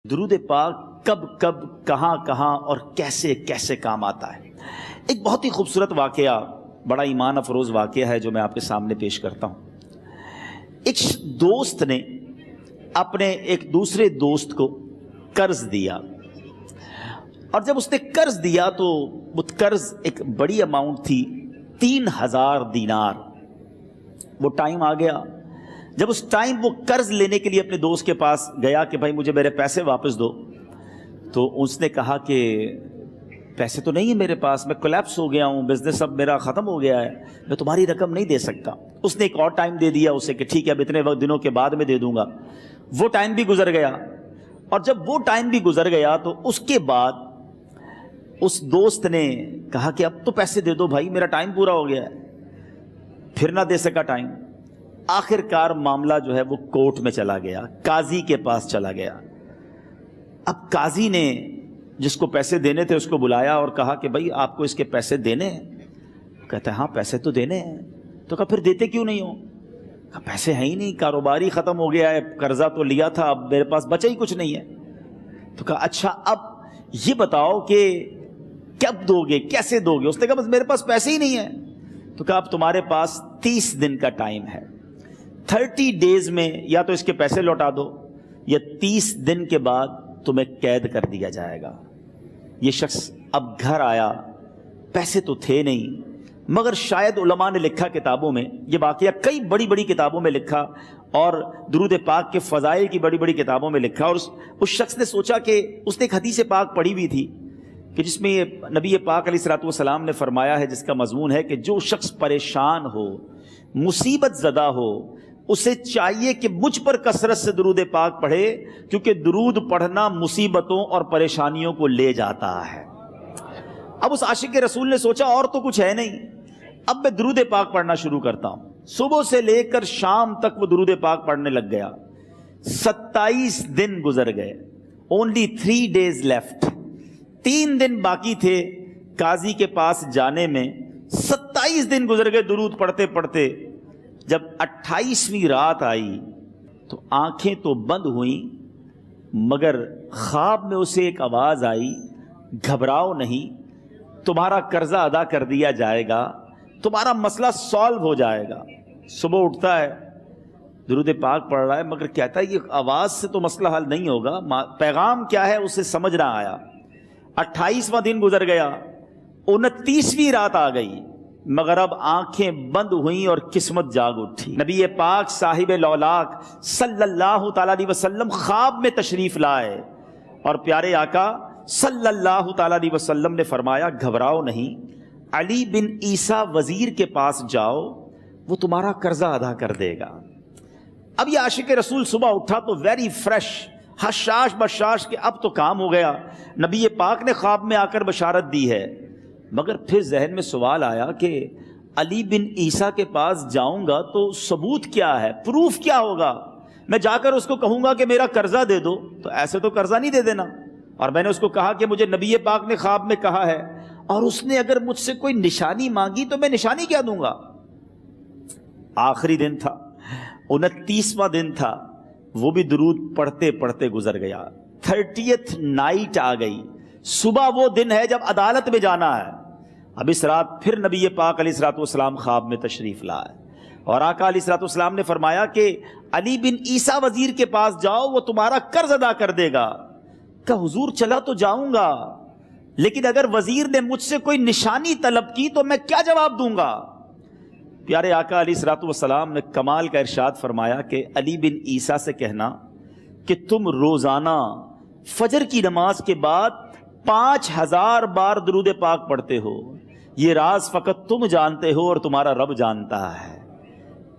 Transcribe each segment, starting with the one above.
درود پاک کب کب کہاں کہاں اور کیسے کیسے کام آتا ہے۔ ایک بہت ہی خوبصورت واقعہ، بڑا ایمان افروز واقعہ ہے جو میں آپ کے سامنے پیش کرتا ہوں۔ ایک دوست نے اپنے ایک دوسرے دوست کو قرض دیا، اور جب اس نے قرض دیا تو وہ قرض ایک بڑی اماؤنٹ تھی، 3000 دینار۔ وہ ٹائم آ گیا جب اس ٹائم وہ قرض لینے کے لیے اپنے دوست کے پاس گیا کہ بھائی مجھے میرے پیسے واپس دو، تو اس نے کہا کہ پیسے تو نہیں ہے میرے پاس، میں کولیپس ہو گیا ہوں، بزنس اب میرا ختم ہو گیا ہے، میں تمہاری رقم نہیں دے سکتا۔ اس نے ایک اور ٹائم دے دیا اسے کہ ٹھیک ہے اب اتنے دنوں کے بعد میں دے دوں گا۔ وہ ٹائم بھی گزر گیا، اور جب وہ ٹائم بھی گزر گیا تو اس کے بعد اس دوست نے کہا کہ اب تو پیسے دے دو بھائی، میرا ٹائم پورا ہو گیا ہے۔ پھر نہ دے سکا ٹائم۔ آخر کار معاملہ جو ہے وہ کورٹ میں چلا گیا، قاضی کے پاس چلا گیا۔ اب قاضی نے جس کو پیسے دینے تھے اس کو بلایا اور کہا کہ بھائی آپ کو اس کے پیسے دینے ہیں؟ کہتا ہے ہاں پیسے تو دینے ہیں۔ تو کہا پھر دیتے کیوں نہیں ہو؟ کہا پیسے ہیں ہی نہیں، کاروبار ہی ختم ہو گیا ہے، قرضہ تو لیا تھا، اب میرے پاس بچا ہی کچھ نہیں ہے۔ تو کہا اچھا اب یہ بتاؤ کہ کب دو گے، کیسے دو گے؟ اس نے کہا بس میرے پاس پیسے ہی نہیں ہیں۔ تو کہا اب تمہارے پاس 30 دن کا ٹائم ہے، 30 ڈیز میں یا تو اس کے پیسے لوٹا دو یا 30 دن کے بعد تمہیں قید کر دیا جائے گا۔ یہ شخص اب گھر آیا، پیسے تو تھے نہیں، مگر شاید علماء نے لکھا کتابوں میں، یہ واقعہ کئی بڑی بڑی کتابوں میں لکھا اور درود پاک کے فضائل کی بڑی بڑی کتابوں میں لکھا، اور اس شخص نے سوچا کہ اس نے ایک حدیث پاک پڑھی ہوئی تھی کہ جس میں یہ نبی پاک علیہ الصلوۃ والسلام نے فرمایا ہے، جس کا مضمون ہے کہ جو شخص پریشان ہو، مصیبت زدہ ہو، اسے چاہیے کہ مجھ پر کثرت سے درود پاک پڑھے، کیونکہ درود پڑھنا مصیبتوں اور پریشانیوں کو لے جاتا ہے۔ اب اس عاشق رسول نے سوچا اور تو کچھ ہے نہیں، اب میں درود پاک پڑھنا شروع کرتا ہوں۔ صبح سے لے کر شام تک وہ درود پاک پڑھنے لگ گیا۔ 27 دن گزر گئے، only 3 days left، 3 دن باقی تھے قاضی کے پاس جانے میں۔ 27 دن گزر گئے درود پڑھتے پڑھتے۔ جب 28ویں رات آئی تو آنکھیں تو بند ہوئیں، مگر خواب میں اسے ایک آواز آئی، گھبراؤ نہیں، تمہارا قرضہ ادا کر دیا جائے گا، تمہارا مسئلہ سالو ہو جائے گا۔ صبح اٹھتا ہے، درود پاک پڑھ رہا ہے، مگر کہتا ہے یہ آواز سے تو مسئلہ حل نہیں ہوگا، پیغام کیا ہے اسے سمجھ نہ آیا۔ 28واں دن گزر گیا، 29ویں رات آ گئی، مگر اب آنکھیں بند ہوئیں اور قسمت جاگ اٹھی۔ نبی پاک صاحب لولاک صلی اللہ تعالیٰ علیہ وسلم خواب میں تشریف لائے، اور پیارے آقا صلی اللہ تعالیٰ علیہ وسلم نے فرمایا گھبراؤ نہیں، علی بن عیسیٰ وزیر کے پاس جاؤ، وہ تمہارا قرضہ ادا کر دے گا۔ اب یہ عاشق رسول صبح اٹھا تو ویری فریش، حشاش بشاش کہ اب تو کام ہو گیا، نبی پاک نے خواب میں آ کر بشارت دی ہے۔ مگر پھر ذہن میں سوال آیا کہ علی بن عیسیٰ کے پاس جاؤں گا تو ثبوت کیا ہے، پروف کیا ہوگا؟ میں جا کر اس کو کہوں گا کہ میرا قرضہ دے دو تو ایسے تو قرضہ نہیں دے دینا، اور میں نے اس کو کہا کہ مجھے نبی پاک نے خواب میں کہا ہے، اور اس نے اگر مجھ سے کوئی نشانی مانگی تو میں نشانی کیا دوں گا؟ آخری دن تھا، 29واں دن تھا، وہ بھی درود پڑھتے پڑھتے گزر گیا۔ 30th نائٹ آ گئی، صبح وہ دن ہے جب عدالت میں جانا ہے۔ اب اس رات پھر نبی پاک علیہ الصلوۃ والسلام خواب میں تشریف لائے، اور آقا علیہ الصلوۃ والسلام نے فرمایا کہ علی بن عیسیٰ وزیر کے پاس جاؤ، وہ تمہارا قرض ادا کر دے گا۔ کہ حضور چلا تو جاؤں گا، لیکن اگر وزیر نے مجھ سے کوئی نشانی طلب کی تو میں کیا جواب دوں گا؟ پیارے آقا علیہ الصلوۃ والسلام نے کمال کا ارشاد فرمایا کہ علی بن عیسیٰ سے کہنا کہ تم روزانہ فجر کی نماز کے بعد 5000 بار درود پاک پڑھتے ہو، یہ راز فقط تم جانتے ہو اور تمہارا رب جانتا ہے۔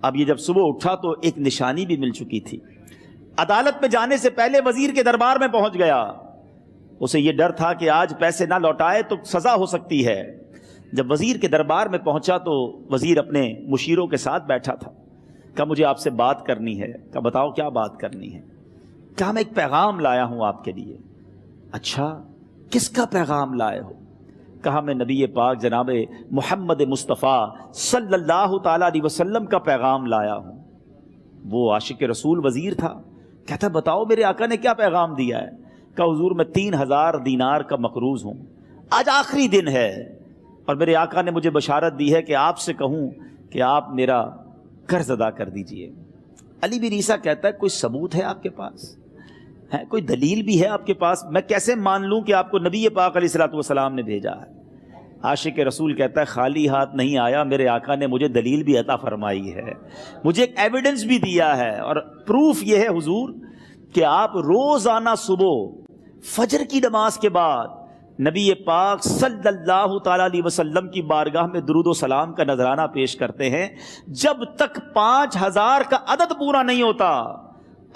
اب یہ جب صبح اٹھا تو ایک نشانی بھی مل چکی تھی۔ عدالت میں جانے سے پہلے وزیر کے دربار میں پہنچ گیا، اسے یہ ڈر تھا کہ آج پیسے نہ لوٹائے تو سزا ہو سکتی ہے۔ جب وزیر کے دربار میں پہنچا تو وزیر اپنے مشیروں کے ساتھ بیٹھا تھا۔ کہا مجھے آپ سے بات کرنی ہے۔ کہا بتاؤ کیا بات کرنی ہے؟ کہا میں ایک پیغام لایا ہوں آپ کے لیے۔ اچھا کس کا پیغام لائے ہو؟ کہا میں نبی پاک جناب محمد مصطفیٰ صلی اللہ تعالیٰ علیہ وسلم کا پیغام لایا ہوں۔ وہ عاشق رسول وزیر تھا، کہتا بتاؤ میرے آقا نے کیا پیغام دیا ہے؟ کہ حضور میں 3000 دینار کا مقروض ہوں، آج آخری دن ہے اور میرے آقا نے مجھے بشارت دی ہے کہ آپ سے کہوں کہ آپ میرا قرض ادا کر دیجئے۔ علی بن عیسیٰ کہتا ہے کوئی ثبوت ہے آپ کے پاس؟ ہے کوئی دلیل بھی ہے آپ کے پاس؟ میں کیسے مان لوں کہ آپ کو نبی پاک علیہ الصلوۃ والسلام نے بھیجا ہے؟ عاشق رسول کہتا ہے خالی ہاتھ نہیں آیا، میرے آقا نے مجھے دلیل بھی عطا فرمائی ہے، مجھے ایک ایویڈنس بھی دیا ہے، اور پروف یہ ہے حضور کہ آپ روزانہ صبح فجر کی نماز کے بعد نبی پاک صلی اللہ تعالی علیہ وسلم کی بارگاہ میں درود و سلام کا نذرانہ پیش کرتے ہیں۔ جب تک 5000 کا عدد پورا نہیں ہوتا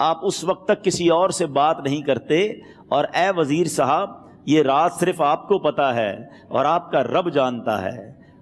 آپ اس وقت تک کسی اور سے بات نہیں کرتے، اور اے وزیر صاحب یہ رات صرف آپ کو پتا ہے اور آپ کا رب جانتا ہے۔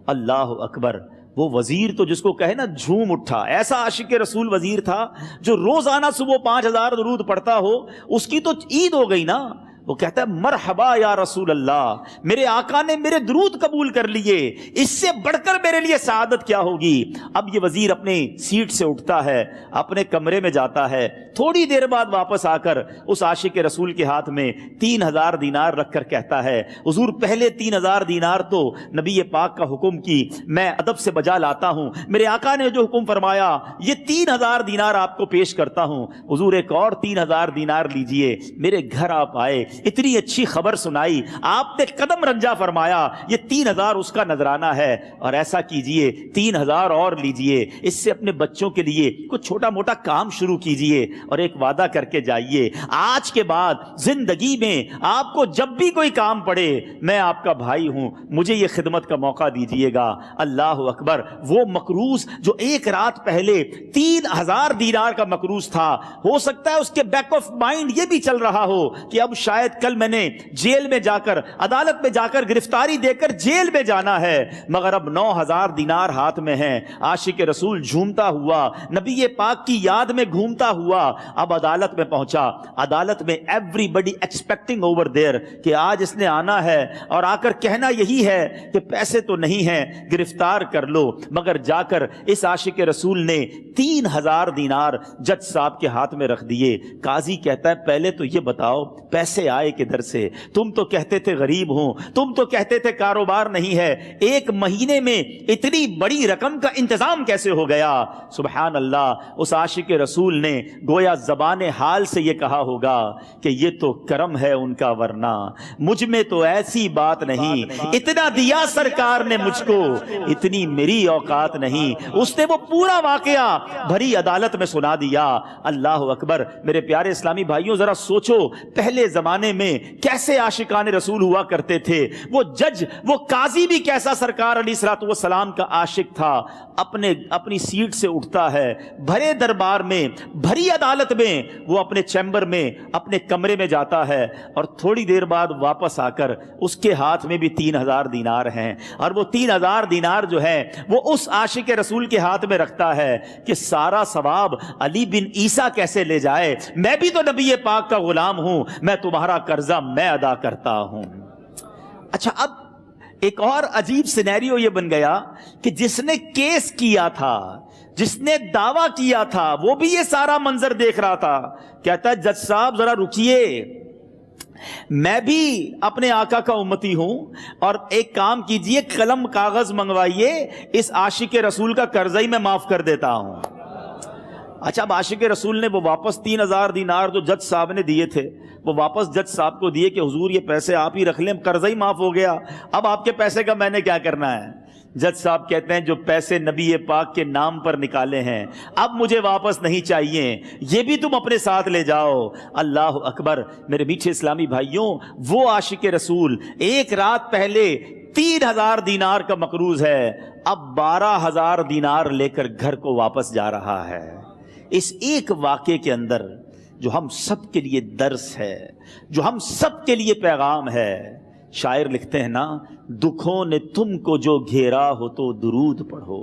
اللہ اکبر! وہ وزیر تو جس کو کہے نا جھوم اٹھا، ایسا عاشق رسول وزیر تھا جو روزانہ صبح 5000 درود پڑھتا ہو، اس کی تو عید ہو گئی نا۔ وہ کہتا ہے مرحبا یا رسول اللہ، میرے آقا نے میرے درود قبول کر لیے، اس سے بڑھ کر میرے لیے سعادت کیا ہوگی۔ اب یہ وزیر اپنے سیٹ سے اٹھتا ہے، اپنے کمرے میں جاتا ہے، تھوڑی دیر بعد واپس آ کر اس عاشق رسول کے ہاتھ میں 3000 دینار رکھ کر کہتا ہے حضور پہلے 3000 دینار تو نبی پاک کا حکم کی میں ادب سے بجا لاتا ہوں، میرے آقا نے جو حکم فرمایا یہ 3000 دینار آپ کو پیش کرتا ہوں۔ حضور ایک اور 3000 دینار لیجئے، میرے گھر آپ آئے، اتنی اچھی خبر سنائی، آپ نے قدم رنجا فرمایا، یہ 3000 اس کا نذرانہ ہے، اور ایسا کیجئے 3000 اور لیجئے، اس سے اپنے بچوں کے لیے کچھ چھوٹا موٹا کام شروع کیجئے، اور ایک وعدہ کر کے جائیے آج کے بعد زندگی میں آپ کو جب بھی کوئی کام پڑے میں آپ کا بھائی ہوں، مجھے یہ خدمت کا موقع دیجئے گا۔ اللہ اکبر! وہ مقروض جو ایک رات پہلے 3000 دینار کا مقروض تھا، ہو سکتا ہے اس کے بیک آف مائنڈ یہ بھی چل رہا ہو کہ اب شاید کل میں نے جیل میں جا کر عدالت میں جا کر گرفتاری دے کر جیل میں جانا ہے، مگر اب 9000 دینار ہاتھ میں ہیں۔ عاشق رسول جھومتا ہوا نبی پاک کی یاد میں گھومتا ہوا اب عدالت میں پہنچا۔ عدالت میں everybody expecting over there کہ آج اس نے آنا ہے اور آ کر کہنا یہی ہے کہ پیسے تو نہیں ہیں، گرفتار کر لو، مگر جا کر اس عاشق رسول نے 3000 دینار جج صاحب کے ہاتھ میں رکھ دیے۔ قاضی کہتا ہے پہلے تو یہ بتاؤ پیسے آئے کدھر سے؟ تم تو کہتے تھے غریب ہوں، تم تو کہتے تھے کاروبار نہیں ہے، ایک مہینے میں اتنی بڑی رقم کا انتظام کیسے ہو گیا؟ سبحان اللہ! اس عاشق رسول نے گویا زبان حال سے یہ کہا ہوگا کہ یہ تو کرم ہے ان کا، ورنہ مجھ میں تو ایسی بات نہیں، اتنا دیا سرکار نے مجھ کو، اتنی میری اوقات نہیں۔ اس نے وہ پورا واقعہ بھری عدالت میں سنا دیا۔ اللہ اکبر! میرے پیارے اسلامی بھائیوں ذرا سوچو پہلے زمانے میں کیسے عاشقان رسول ہوا کرتے تھے، وہ جج وہ قاضی بھی کیسا سرکار علیہ الصلوۃ والسلام کا عاشق تھا۔ اپنی سیٹ سے اٹھتا ہے، بھرے دربار میں بھری عدالت میں وہ اپنے چیمبر میں اپنے کمرے میں جاتا ہے، اور تھوڑی دیر بعد واپس آ کر اس کے ہاتھ میں بھی 3000 دینار ہیں، اور وہ 3000 دینار جو ہے وہ اس عاشق رسول کے ہاتھ میں رکھتا ہے کہ سارا ثواب علی بن عیسیٰ کیسے لے جائے، میں بھی تو نبی پاک کا غلام ہوں، میں تمہارا قرضہ میں ادا کرتا ہوں۔ اچھا، اب ایک اور عجیب سینیریو یہ بن گیا کہ جس نے کیس کیا تھا، جس نے دعویٰ کیا تھا، وہ بھی یہ سارا منظر دیکھ رہا تھا۔ کہتا ہے جج صاحب ذرا رکیے، میں بھی اپنے آقا کا امتی ہوں، اور ایک کام کیجئے قلم کاغذ منگوائیے، اس عاشق رسول کا قرضہ ہی میں معاف کر دیتا ہوں۔ اچھا، اب عاشق رسول نے وہ واپس 3000 دینار جو جج صاحب نے دیے تھے وہ واپس جج صاحب کو دیے کہ حضور یہ پیسے آپ ہی رکھ لیں، قرضہ ہی معاف ہو گیا، اب آپ کے پیسے کا میں نے کیا کرنا ہے؟ جج صاحب کہتے ہیں جو پیسے نبی پاک کے نام پر نکالے ہیں اب مجھے واپس نہیں چاہیے، یہ بھی تم اپنے ساتھ لے جاؤ۔ اللہ اکبر! میرے میٹھے اسلامی بھائیوں، وہ عاشق رسول ایک رات پہلے 3000 دینار کا مقروض ہے، اب 12000 دینار لے کر گھر کو واپس جا رہا ہے۔ اس ایک واقعے کے اندر جو ہم سب کے لیے درس ہے، جو ہم سب کے لیے پیغام ہے، شاعر لکھتے ہیں نا، دکھوں نے تم کو جو گھیرا ہو تو درود پڑھو،